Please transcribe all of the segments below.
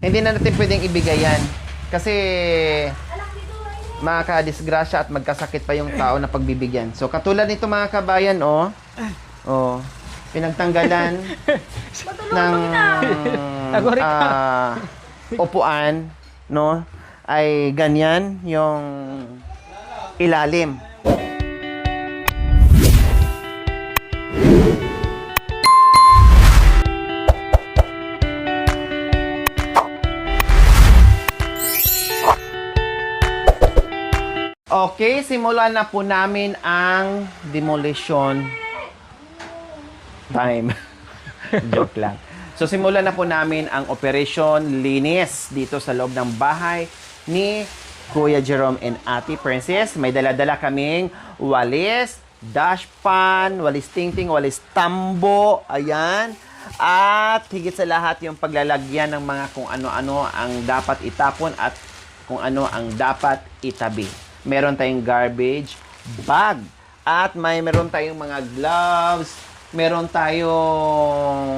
Hindi na natin pwedeng ibigay yan. Kasi makakadisgrasya at magkasakit pa yung tao na pagbibigyan. So, katulad nito mga kabayan, pinagtanggalan ng upuan, no? Ay ganyan yung ilalim. Okay, simulan na po namin ang demolition time. Joke lang. So, simulan na po namin ang operation linis dito sa loob ng bahay ni Kuya Jerome and Ate Princess. May dala-dala kaming walis, dashpan, walis tingting, walis tambo, ayan. At higit sa lahat yung paglalagyan ng mga kung ano-ano ang dapat itapon at kung ano ang dapat itabi. Meron tayong garbage bag at meron tayong mga gloves, meron tayong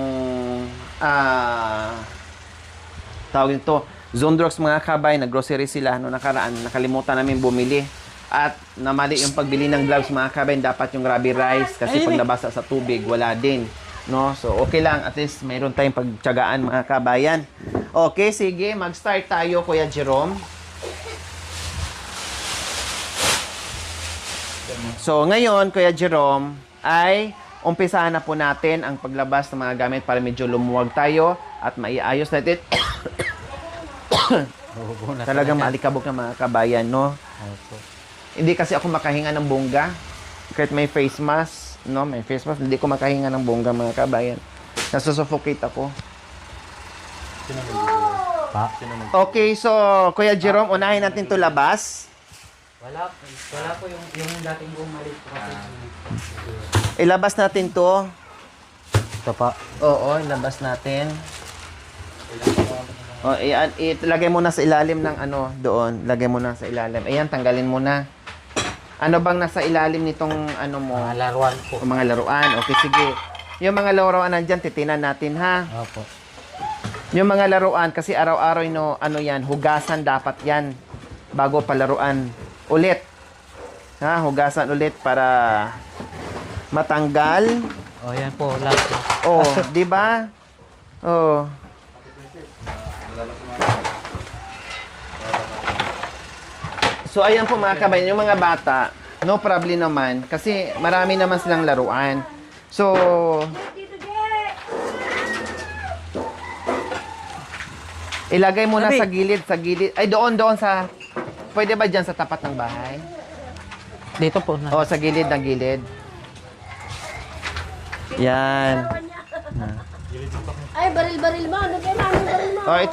tawag nito Zondrox mga kabay, nag-grocery sila no nakaraan, nakalimutan namin bumili at namali yung pagbili ng gloves mga kabay, dapat yung Rabi Rice kasi pag nabasa sa tubig wala din, no? So okay lang, at least meron tayong pagtiyagaan mga kabayan. Okay, sige, mag-start tayo Kuya Jerome. So, ngayon, Kuya Jerome, ay umpisahan na po natin ang paglabas ng mga gamit para medyo lumuwag tayo at maiayos natin. Talagang maalikabok ng mga kabayan, no? Hindi kasi ako makahinga ng bongga. Kahit may face mask, no? May face mask, hindi ko makahinga ng bongga, mga kabayan. Nasusuffocate ako. Okay, so, Kuya Jerome, unahin natin to labas. Wala po yung dating bumalik po kasi. Ilabas natin to. Ito pa. Oo, ilabas natin. O, ilagay mo na sa ilalim ng ano, doon. Lagay mo na sa ilalim. Ayan, tanggalin mo na. Ano bang nasa ilalim nitong ano mo? Mga laruan po. O, mga laruan. Okay, sige. Yung mga laruan nandyan, titinan natin, ha? Opo. Yung mga laruan, kasi araw-araw, no, ano yan, hugasan dapat yan. Bago palaruan. Ulit. Ha, hugasan ulit para matanggal. Oh, yan po, last po. Oh, 'di ba? Oh. So ayan po mga kabayan, yung mga bata, no problem naman kasi marami naman silang laruan. So ilagay mo na sa gilid, Ay, doon sa pwede ba dyan sa tapat ng bahay? Dito po na. O, sa gilid ng gilid. Yan. Ay, baril-baril mo. Ano kayo namin baril mo? O, ito.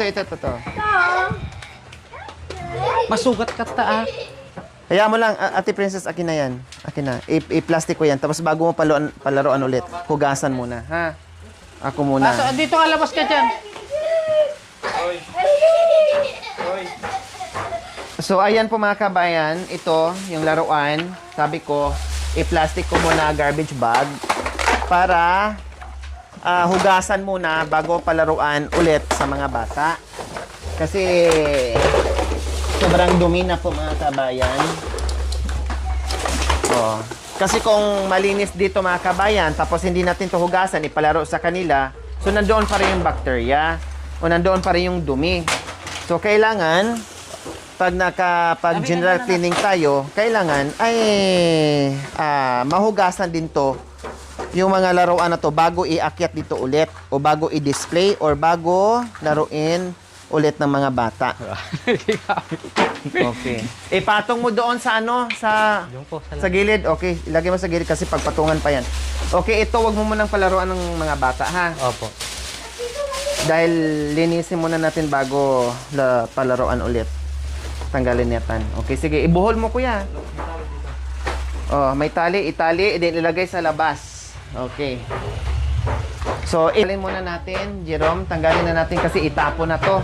Masugat ka ta. Hayaan mo lang, Ate Princess, akin na yan. Akin na. I-plastic ko yan. Tapos bago mo palaruan ulit, hugasan muna, ha? Ako muna. Dito ka, labas ka dyan. So, ayan po mga kabayan. Ito, yung laruan. Sabi ko, i-plastic ko muna garbage bag para hugasan muna bago palaruan ulit sa mga bata. Kasi sobrang dumi na po mga kabayan. Oh. Kasi kung malinis dito mga kabayan, tapos hindi natin to hugasan, ipalaro sa kanila, so nandoon pa rin yung bacteria o nandoon pa rin yung dumi. So, kailangan pag general cleaning tayo, kailangan ay mahugasan din to yung mga laruan na to bago iakyat dito ulit o bago i-display or bago laruin ulit ng mga bata. Okay. Ipatong mo doon sa ano, sa gilid. Okay, ilagay mo sa gilid kasi pagpatungan pa yan. Okay, ito wag mo munang palaruan ng mga bata, ha? Opo. Dahil linisin muna natin bago palaruan ulit. Tanggalin natin. Okay, sige. Ibuhol mo, kuya. Oh, may tali. Itali. Ilagay sa labas. Okay. So, italin muna natin. Jerome, tanggalin na natin kasi itapo na to.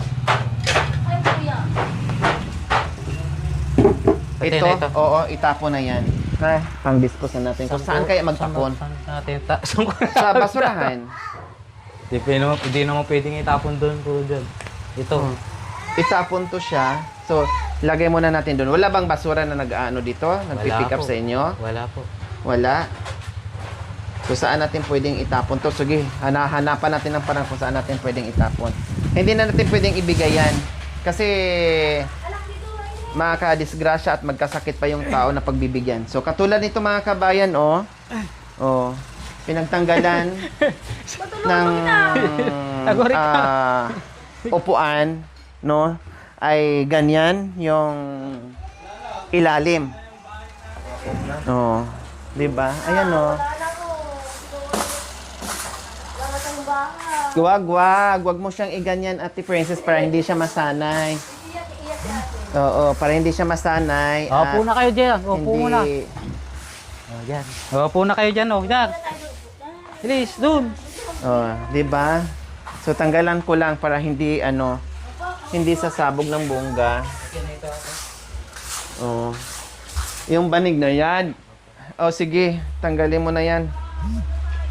Ito. Oo, itapo na yan. Ha? Pang-dispose na natin. Kung saan kaya magtapon? Sa basurahan. Hindi naman pwedeng itapon doon po dyan. Ito. Itapon to siya. So, lagay muna natin doon. Wala bang basura na nag-ano dito? Nagpipick up po. sa inyo? Wala po. Wala. So, saan natin pwedeng itapon to? Sige, hanapan natin ng parang kung saan natin pwedeng itapon. Hindi na natin pwedeng ibigay yan. Kasi, makakadisgrasya at magkasakit pa yung tao na pagbibigyan. So, katulad nito mga kabayan, pinagtanggalan ng upuan, no? Ay ganyan yung ilalim. Oh, 'di ba? Ayan Wag mo siyang iganyan, Ate Princess, para hindi siya masanay. Oo, para hindi siya masanay. Opo na kayo dyan. Opo hindi... muna. Oh, dyan. Opo na kayo dyan. Oh, dyan. Bilis, dun. Oh, 'di ba? So tanggalan ko lang para hindi hindi sasabog ng bongga. Oh. Yung banig na 'yan. Oh, sige, tanggalin mo na 'yan.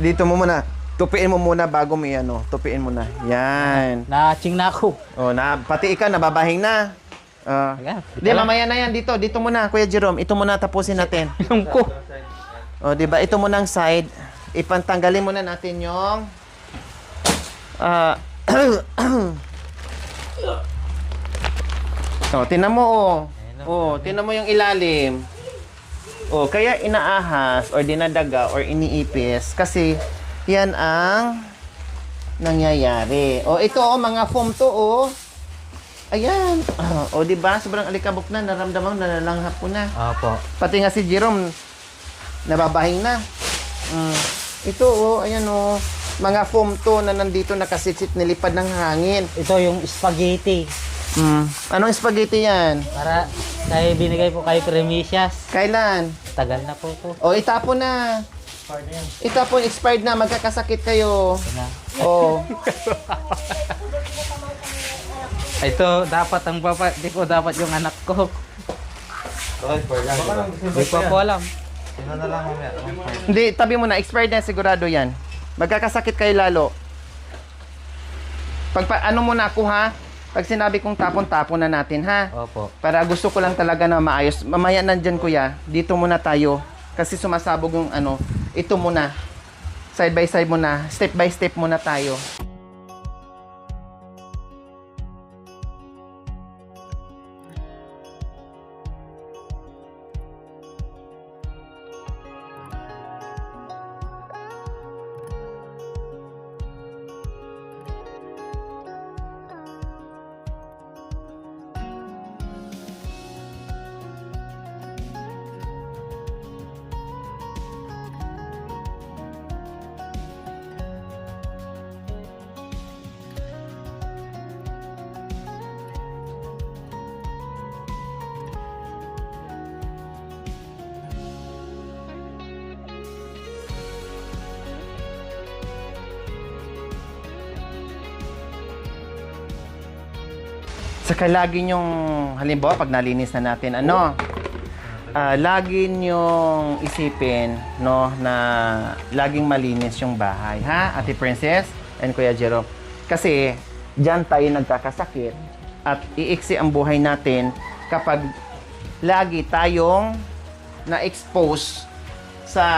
Dito mo muna. Tupiin mo muna bago mo 'yan, tupiin mo na. 'Yan. Na-ching na ako. Oh, pati ikaw nababahing na. Ayan. Di, mamaya na 'yan dito muna, Kuya Jerome. Ito muna tapusin natin. Ilong ko. Oh, 'di ba? Ito muna ang side. Ipantanggalin muna natin yung tinan mo tinan mo yung ilalim. Kaya inaahas or dinadaga or iniipis kasi yan ang nangyayari. Ito mga foam to Ayan. Di ba? Sobrang alikabok na, naramdaman mo, nalanghap ko na. Opo. Pati nga si Jerome nababahing na. Ito ayan mga foam to na nandito nakasitsit nilipad ng hangin. Ito yung spaghetti. Anong spaghetti yan? Para kay binigay po kay Premicias. Kailan? Tagal na po po. Itapon na. Itapon, expired na, magkakasakit kayo. Ito na. Ito dapat ang di ko dapat yung anak ko. Di ko po alam. Hindi, tabi mo na, expired na sigurado yan. Magkakasakit kayo lalo. Ano muna ako ha? Pag sinabi kong tapon-tapon na natin ha? Opo. Para gusto ko lang talaga na maayos. Mamaya nandyan kuya, dito muna tayo. Kasi sumasabog yung ito muna. Side by side muna, step by step muna tayo. Saka lagi nyong, halimbawa pag nalinis na natin, lagi nyong isipin, na laging malinis yung bahay, ha? Ate Princess and Kuya Jerome. Kasi, dyan tayo nagkakasakit at iiksi ang buhay natin kapag lagi tayong na-expose sa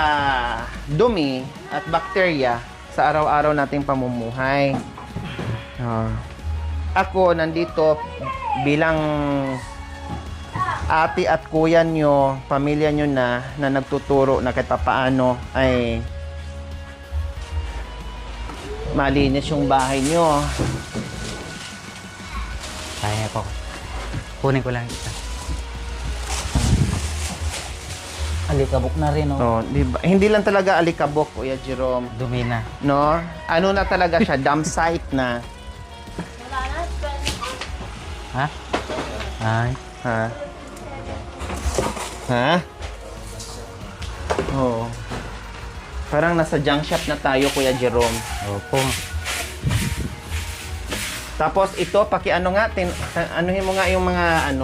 dumi at bakterya sa araw-araw nating pamumuhay. Ako nandito bilang ate at kuya nyo, pamilya nyo na nagtuturo na kahit paano ay malinis yung bahay nyo. Kaya po. Kunin ko lang isa. Alikabok na rin, Diba? Hindi lang talaga alikabok, Kuya Jerome. Dumi na. No? Ano na talaga siya? Dump site na. Ha? Ay. Ha? Ha? Oo. Parang nasa junk shop na tayo, Kuya Jerome. Opo. Tapos ito, anuhin mo nga yung mga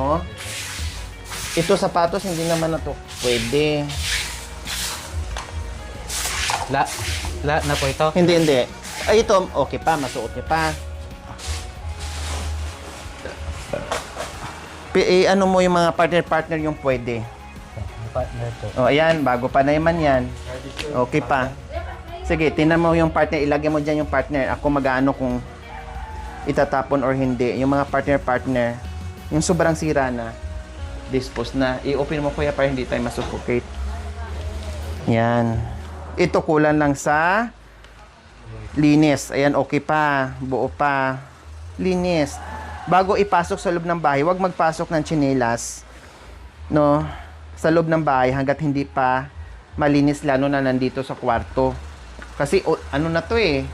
ito sapatos, hindi naman na to pwede. La na po ito. Hindi. Ay, ito, okay pa, masuot niya pa. Ano mo yung mga partner-partner yung pwede. Yung partner to. O, ayan, bago pa na naman yan. Okay pa. Sige, tinan mo yung partner, ilagay mo dyan yung partner. Ako mag-ano kung itatapon or hindi. Yung mga partner-partner, yung sobrang sira na, dispose na. I-open mo kuya para hindi tayo masuffocate. Yan. Ito kulang lang sa linis. Ayan, okay pa. Buo pa. Linis. Bago ipasok sa loob ng bahay, huwag magpasok ng tsinelas, no, sa loob ng bahay hanggat hindi pa malinis, lalo na nandito sa kwarto. Kasi ano na to eh,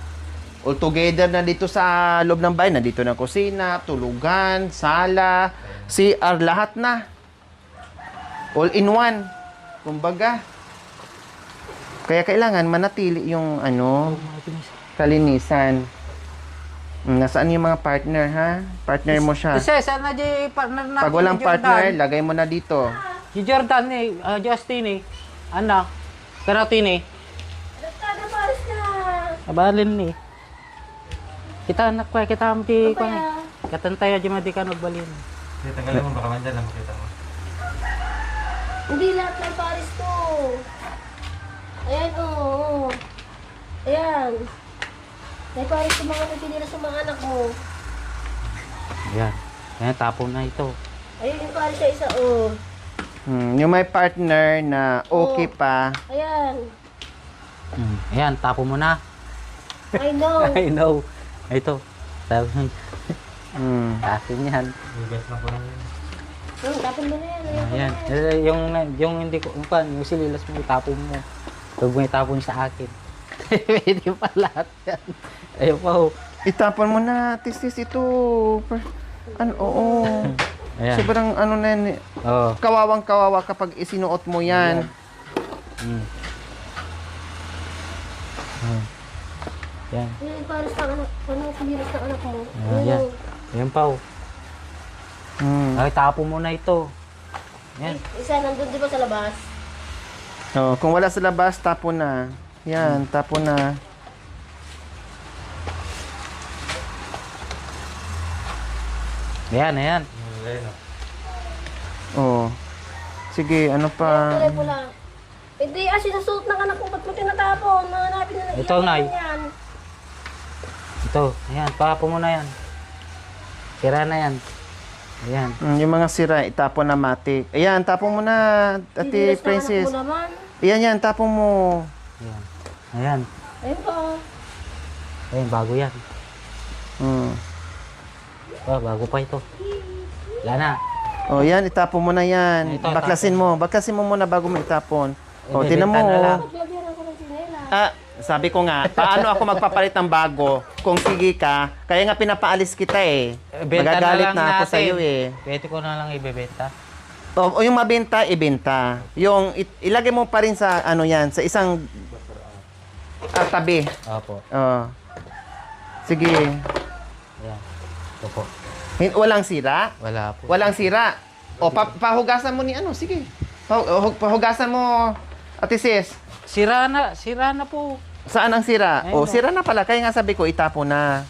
all together na dito sa loob ng bahay. Nandito na kusina, tulugan, sala, CR, lahat na. All in one. Kumbaga. Kaya kailangan manatili yung kalinisan. Nasaan yung mga partner, ha? Partner mo siya. Kasi sana di partner natin. Pag walang si Jordan. partner, lagay mo na dito. Si Jordan eh, Justin eh. Anak. Karatin eh. Nagtada pares na. Abalin eh. Kita anak ko, kita amti ko. Kaya, Katantaya di madi ka nagbalin. Tanggalin mo, baka mandyan lang makita mo. hindi lahat ng pares to. Ayan, oo. Ayan. May pares sa mga pipinila sa mga anak mo. Ayan. Ayan, tapon na ito. Ayun yung pares sa isa, oh. Yung may partner na okay pa. Ayan. Ayan, tapon mo na. I know. I know. Ito. Tapon. Asin yan. Bigas na po lang yun. Tapon mo na yan. Ayan. Yung hindi ko, yung sililas mo, itapon mo. Huwag mo itapon sa akin. Pwede pa lahat yan. Ayun pa ho. Itapon mo na, tis ito. Oo. Ayan. Sobrang na yan. Oo. Kawawang-kawawa kapag isinuot mo yan. Yan. Ayun yung pares sa anak. Ano pinilas ng anak mo? Ayan. Ayan pa ho. Ay, tapon mo na ito. Yan. Isa nandun di ba sa labas? Kung wala sa labas, tapon na. Yan, tapon na. Ayan, ayan. Ayun, Oh. Sige, ano pa? Kulay pula. Hindi, sinusuot ng anak ko. Ba't mo tinatapon? Nanganapin na Ito, Nay. yan. Ito. Ayan, tapon mo na yan. Sira na yan. Ayan. Yung mga sira, itapon na matik. Ayan, tapon mo na, Ate Pinilas ng Princess. anak mo naman. Ayan, yan, tapon mo. Ayan. Ayan. Ayun pa, oh. Ayan, bago yan. Bago pa ito. Wala na. Oh, yan, itapon mo na yan. Ito, Baklasin mo. Baklasin mo muna bago mo itapon. Oh, tinan mo. Ibebenta na lang. Paglagyan ako ng sinela. Sabi ko nga, paano ako magpapalit ng bago kung sige ka? Kaya nga pinapaalis kita eh. Benta Magagalit lang na ako natin. sa iyo eh. Pwede ko na lang ibebenta. O yung mabenta, ibenta. Yung ilagay mo pa rin sa ano yan, sa isang tabi. Opo. Oh. Sige. Ayan. Ito po. Walang sira? Wala po. Walang sira. O pahugasan mo ni ano, sige. Pahugasan mo, Ate Sis. Sira na po. Saan ang sira? Ayun, Sira na pala. Kaya nga sabi ko, itapon na.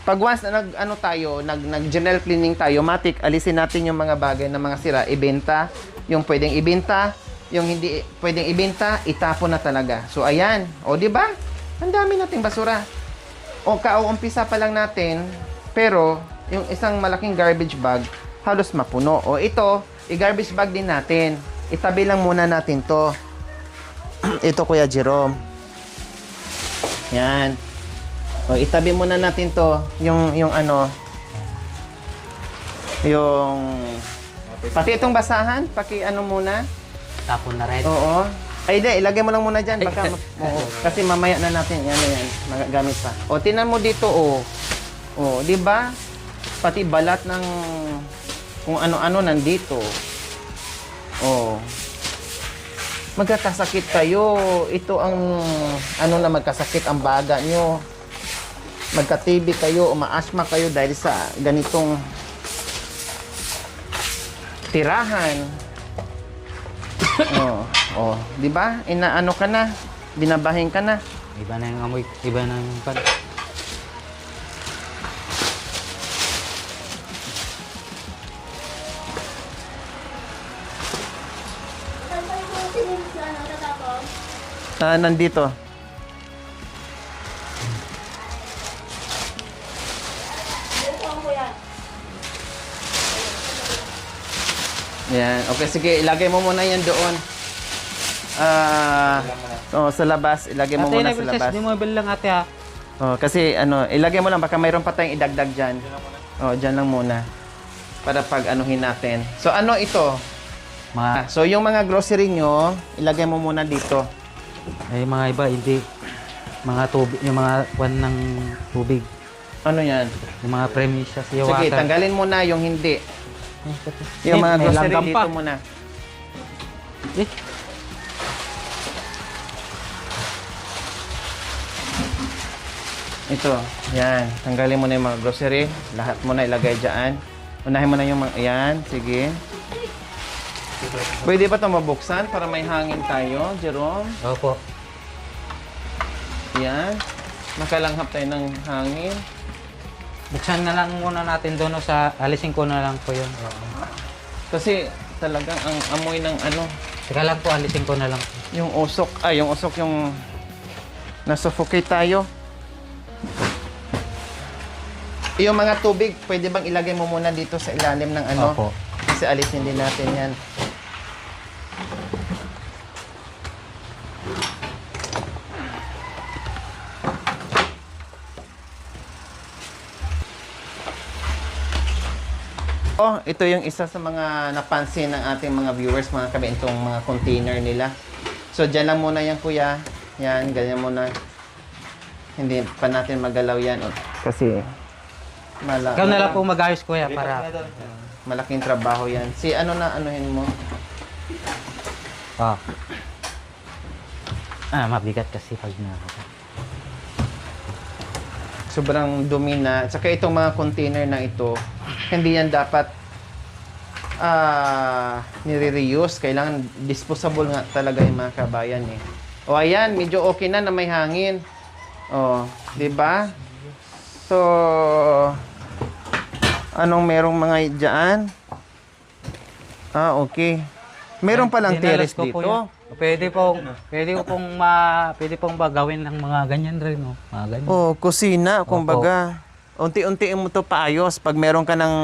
Pag once na nag-general cleaning tayo, matik, alisin natin yung mga bagay na mga sira, ibenta. Yung pwedeng ibenta, yung hindi pwedeng ibenta, itapon na talaga. So, ayan. Di ba? Ang dami nating basura. Kauumpisa pa lang natin, pero yung isang malaking garbage bag, halos mapuno. Ito, i-garbage bag din natin. Itabi lang muna natin to. Ito, Kuya Jerome. Yan. Itabi muna natin to. Yung pati itong basahan, paki-ano muna. Tapon na rin. Oo. Ay, di, ilagay mo lang muna dyan. Baka, kasi mamaya na natin, yan, magagamit pa. Tinan mo dito, di ba? Pati balat ng kung ano-ano nandito. Magkakasakit kayo. Ito ang, na magkasakit ang baga nyo. Magka-TB kayo, uma-asthma kayo dahil sa ganitong tirahan. Di ba? Inaano ka na, binabahin ka na. Iba na yung amoy, iba na yung pan. yung ano, tatapon? Nandito. Bukuhan ko yan. Yan. Okay, sige. Ilagay mo muna yan doon. Sa labas. Ilagay mo Ate, muna sa labas. di mo ibil lang ate ha. Kasi ilagay mo lang. Baka mayroon pa tayong idagdag dyan. Dyan lang muna. Para pag anuhin natin. So, ano ito? So, yung mga grocery nyo, ilagay mo muna dito. Ay, mga iba, hindi. Mga tubig, yung mga kwan ng tubig. Ano yan? Yung mga premises, yung Sige, water. tanggalin mo na yung hindi. Yung mga May grocery langgam dito pa. muna. Eh, Ito, yan. Tanggalin mo na yung mga grocery. Lahat mo na ilagay dyan. Unahin mo na yung mga, yan. Sige. Pwede ba ito mabuksan para may hangin tayo, Jerome? opo. Yan. Makalanghap tayo ng hangin. Buksan na lang muna natin doon sa alisin ko na lang po yun. Kasi talagang ang amoy ng ano, Teka lang po, alisin ko na lang. yung usok, yung nasuffocate tayo. Yung mga tubig, pwede bang ilagay mo muna dito sa ilalim ng ano? Opo. Kasi alisin din natin yan. Ito yung isa sa mga napansin ng ating mga viewers, mga kabentong mga container nila. So, dyan lang muna yan, kuya. Yan, ganyan muna. Hindi pa natin magalaw yan. Kasi, Ikaw na lang po mag-ayos kuya para... malaking trabaho yan. Si ano na anuhin mo? Mabigat kasi pag na... Sobrang dumi na. Tsaka itong mga container na ito, hindi yan dapat nire-reuse. Kailangan disposable nga talaga yung mga kabayan eh. Ayan, medyo okay na may hangin. Di ba? So, anong merong mga dyan? Okay. Meron palang Dinalas terrace ko po dito. yun. Pwede pong ba gawin ng mga ganyan rin, no? Mga ganyan. Kusina, kumbaga. Unti-unti mo to paayos. Pag meron ka ng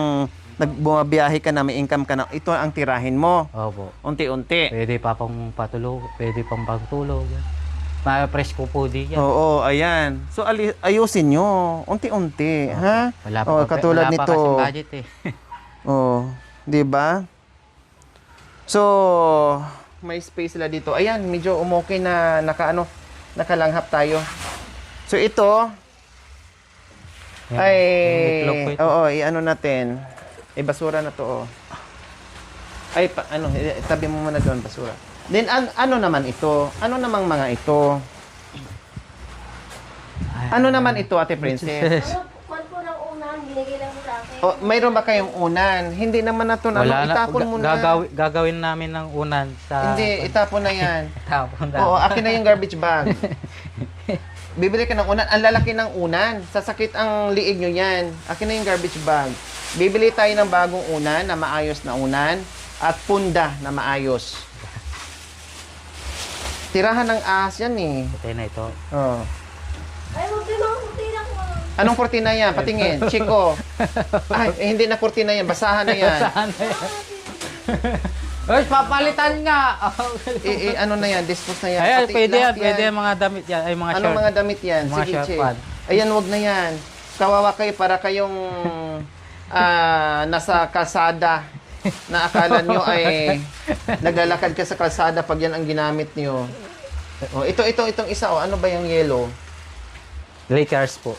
nagbumabiyahe ka na, may income ka na, ito ang tirahin mo. Opo. Unti-unti. Pwede pa pong patulog, pwede pang pagtulog. Ma-presko po di yan. Oo, ayan. So, ayusin nyo. Unti-unti, ha? Katulad wala pa nito. kasing budget eh. Di ba? So, may space sila dito. Ayan, medyo umokay na nakalanghap tayo. So, ito, Yan. ay, Itlog po ito. i-ano natin. Basura na to, tabi mo muna doon, basura. Then, ano naman ito? Ano namang mga ito? Ano naman ito, Ate Princess? Ano, kwan po ng unahan, binigay lang mo sa akin. Mayroon ba kayong unan? Hindi naman na ito. Itapon mo na. Gagawin namin ng unan sa... Hindi, itapon na yan. Tapon Oo, akin na yung garbage bag. Bibili ka ng unan. Ang lalaki ng unan. Sasakit ang liig nyo yan. Akin na yung garbage bag. Bibili tayo ng bagong unan na maayos na unan at punda na maayos. Tirahan ng ahas yan eh. Ito na ito. Oh. Ay, huwag kayo mga kurtina ko. Anong kurtina yan? Patingin. Chico. Ay, hindi na kurtina yan. Basahan na yan. Uy, papalitan nga! Ano na yan? Dispose na yan. Ayan, Pati pwede yan. lahat Pwede yung mga damit yan. Ay, mga Anong short. mga damit yan? Mga Sige, short Che. pad. Ayan, wag na yan. Kawawa kayo para kayong nasa kalsada na akala nyo ay naglalakad ka sa kalsada pag yan ang ginamit nyo. Itong isa, ano ba yung yellow? Lakers po.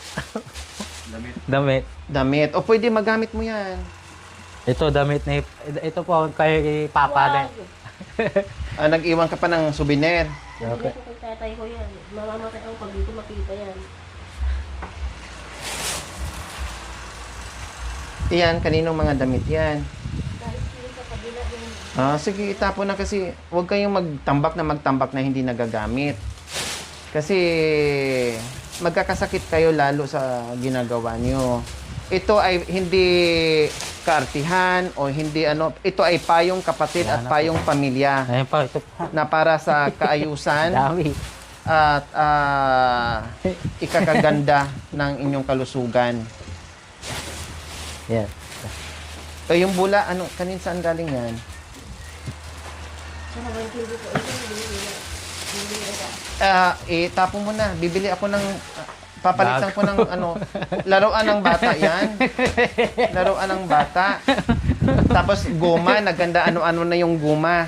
Damit. Damit. Pwede magamit mo yan. Ito, damit na... Ito po, kay Papa din. Nag-iwan ka pa ng souvenir. Bibigay ko kay tatay ko yan. Mamamatay ako pag dito makita yan. Yan, kaninong mga damit yan? Dahil sila sa kabila din. Sige, itapon na kasi huwag kayong magtambak na hindi nagagamit. Kasi magkakasakit kayo lalo sa ginagawa nyo. ito ay hindi kaartihan o hindi ano, ito ay payong kapatid at payong pamilya Ayun pa, ito pa. na para sa kaayusan Dami. at ikakaganda ng inyong kalusugan. Yan. Yung bula, ano, kanin saan galing yan? Tapon mo na. Bibili ako ng, papalitan ko ng ano, laruan ng bata yan. Laruan ng bata. Tapos guma, naganda ano-ano na yung guma.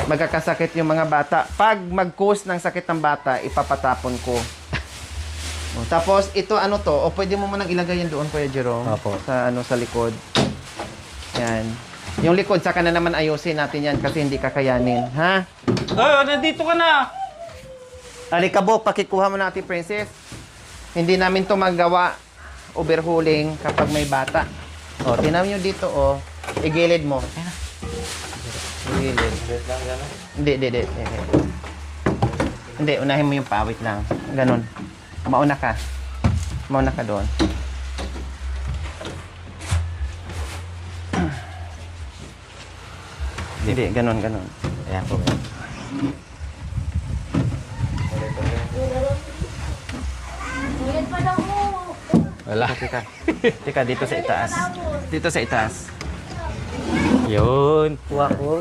Magkakasakit yung mga bata. Pag mag-cause ng sakit ng bata, ipapatapon ko. O, tapos ito ano to, o pwede mo munang ilagay yan doon, Kuya Jerome. Opo. Sa ano, sa likod. Yan. Yung likod, saka na naman ayusin natin yan kasi hindi kakayanin. Ha? Oh, nandito ka na! Alikabok, pakikuha mo natin, Princess. Hindi namin to magawa overhauling kapag may bata. O, tinaw nyo dito, o. Igilid mo. Igilid. Hindi. Hindi, unahin mo yung pawit lang. Ganon. Mauna ka. Mauna ka doon. Hindi, ganon. Ayan po. Ngayon pa lang mo. Wala. Teka, dito sa itaas. Dito sa itaas. Yun.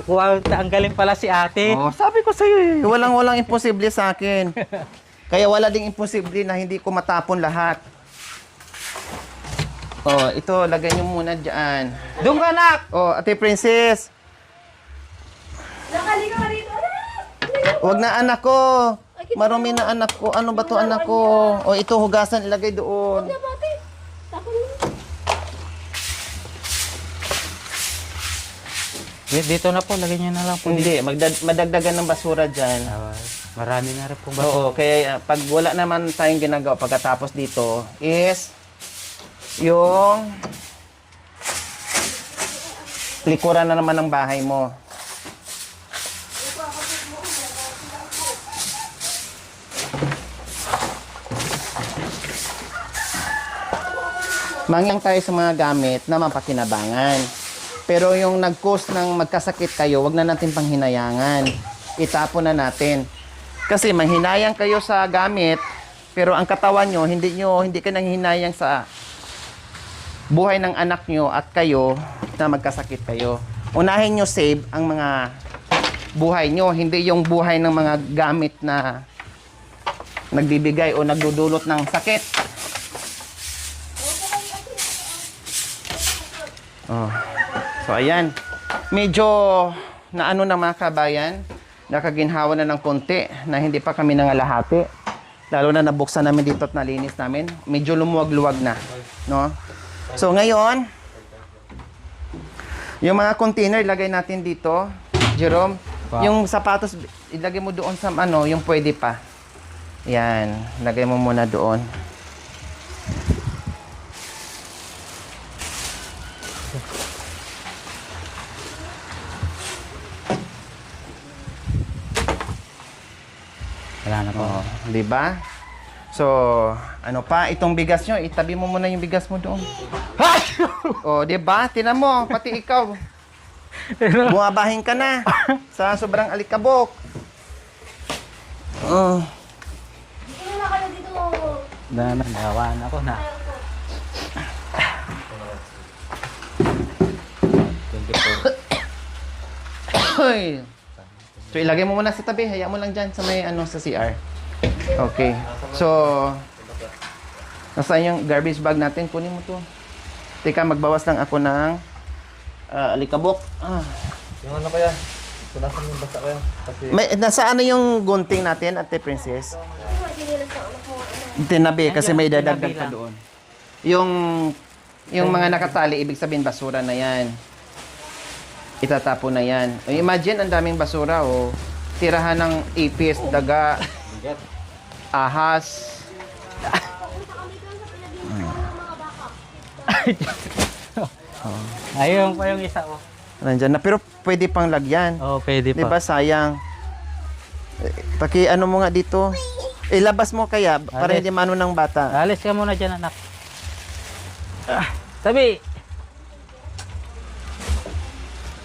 Kuha, ang galing pala si ate. Oh, sabi ko sa iyo, walang imposible sa akin. Kaya wala ding imposible na hindi ko matapon lahat. Oh, ito lagay niyo muna diyan. Doon ka, anak! Oh, Ate Princess, Nakali ka rito. wag na anak ko. Marumi na anak ko. Ano ba to anak ko? Oh, ito hugasan ilagay doon. Pati. Tapon mo. Dito na po, lagyan niyo na lang po. Hindi, madagdagan ng basura diyan. Marami na rin po ba? Oo, kaya pag wala naman tayong ginagawa pagkatapos dito is yung likuran na naman ng bahay mo. Mangyang tayo sa mga gamit na mapakinabangan. Pero yung nag-cause ng magkasakit kayo, wag na natin panghinayangan. Itapon na natin. Kasi mahinayang kayo sa gamit, pero ang katawan nyo, hindi ka nang hinayang sa buhay ng anak nyo at kayo na magkasakit kayo. Unahin nyo save ang mga buhay nyo, hindi yung buhay ng mga gamit na nagbibigay o nagdudulot ng sakit. Oh. So ayan, medyo na ano na mga kabayan, nakaginhawa na ng konti na hindi pa kami nangalahati. Lalo na nabuksan namin dito at nalinis namin. Medyo lumuwag-luwag na, no? So ngayon, yung mga container ilagay natin dito, Jerome. Wow. Yung sapatos ilagay mo doon sa ano, yung pwede pa. Yan, lagay mo muna doon. Wala na po. Oh, 'di ba? So, ano pa, itong bigas nyo, itabi mo muna yung bigas mo doon. Oh, 'di ba? Tinan mo, pati ikaw. Bumabahin ka na sa sobrang alikabok. Oh. Dito na kayo dito. Nagawa na ako na. Hoy. So, ilagay mo muna sa tabi. Hayaan mo lang dyan sa may ano sa CR. Okay. So, nasaan yung garbage bag natin? Kunin mo to. Teka, magbawas lang ako ng alikabok. Yung ano kaya? Punasan yung basta kaya? Kasi Nasaan na yung gunting natin, Ate Princess? Tinabi, kasi may dadagdag pa doon. Yung mga nakatali, ibig sabihin basura na yan. Itatapon na yan. Imagine, ang daming basura, oh. Tirahan ng ipis, daga, ahas. Ayun pa yung isa oh. Nandyan na. Pero pwede pang lagyan. Oh, pwede Di pa. ba, sayang. Paki ano mo nga dito. Ilabas mo kaya, para Alis. hindi mano ng bata. Alis ka muna dyan, anak. Tabi!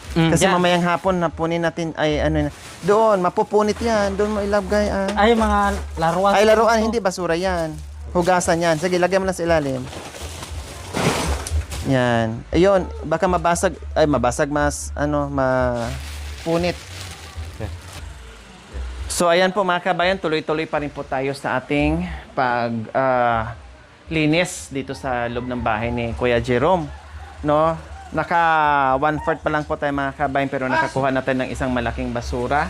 Kasi dyan. mamayang hapon, napunin natin, ay ano na. Doon, mapupunit yan. Doon mo ilagay. Ay, mga laruan. Ay, laruan, hindi basura yan. Hugasan yan. Sige, lagyan mo lang sa ilalim. Yan. Ayun, baka mabasag, ay mabasag mas, mapunit. So, ayan po mga kabayan, tuloy-tuloy pa rin po tayo sa ating linis dito sa loob ng bahay ni Kuya Jerome. No? Naka 1/4 pa lang po tayo mga kabayan, pero nakakuha natin ng isang malaking basura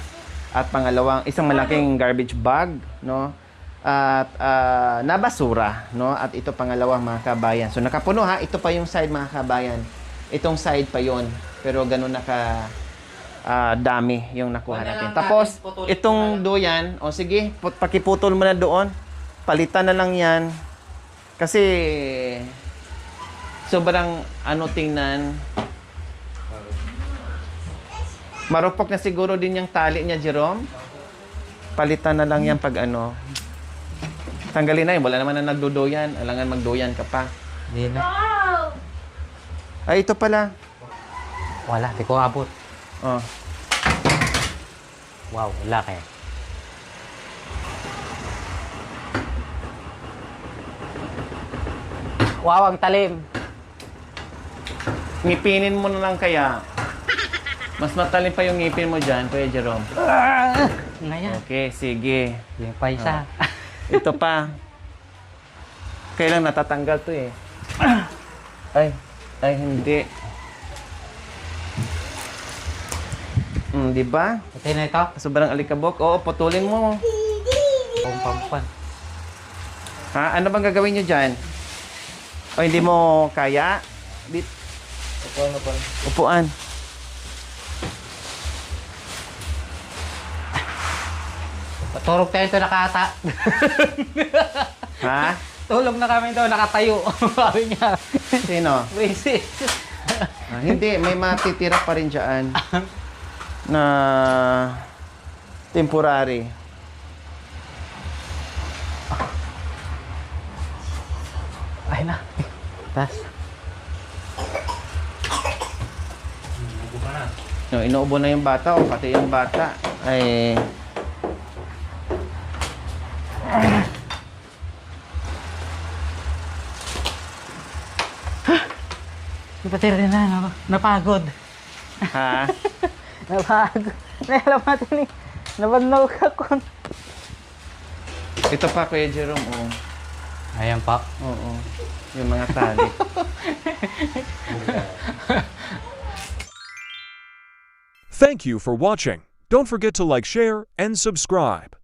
at pangalawang isang malaking garbage bag, no? At nabasura, no? At ito pangalawang mga kabayan. So nakapuno ha, ito pa yung side mga kabayan. Itong side pa yon, pero ganun dami yung nakuha natin. Tapos itong duyan, o sige, pakiputol mo na doon. Palitan na lang yan. Kasi sobrang tingnan. Marupok na siguro din yung tali niya, Jerome. Palitan na lang yan pag tanggalin na yun. Wala naman na nagduduyan. Alangan magduyan ka pa. Hindi na. Ay, ito pala. Wala, di ko abot. Oh. Wow, wala kaya. Wow, ang talim. Ngipinin mo na lang kaya. Mas matalim pa yung ngipin mo dyan, Kuya Jerome. Ngayon. Okay, sige. Yung pa isa. Ito pa. Kailang natatanggal to eh. Ay, hindi. Di ba? Ito na ito. Sobrang alikabok. Oo, putulin mo. Pumpan. Ha? Ano bang gagawin nyo dyan? O hindi mo kaya? Upuan. Turog tayo ito nakata. Ha? Tulog na kami ito, nakatayo. Sabi niya. Sino? Crazy. Hindi, may matitira pa rin dyan. Na temporary. Ay na. Tas. No, inuubo na yung bata o pati yung bata. Ay... Ipatira rin na. Napagod. Ha? Napagod. Nahilam natin eh. Nabanaw ka kon. Ito pa, Kuya Jerome, oh. Ayan pa. Oo. Yung mga tali. Thank you for watching. Don't forget to like, share, and subscribe.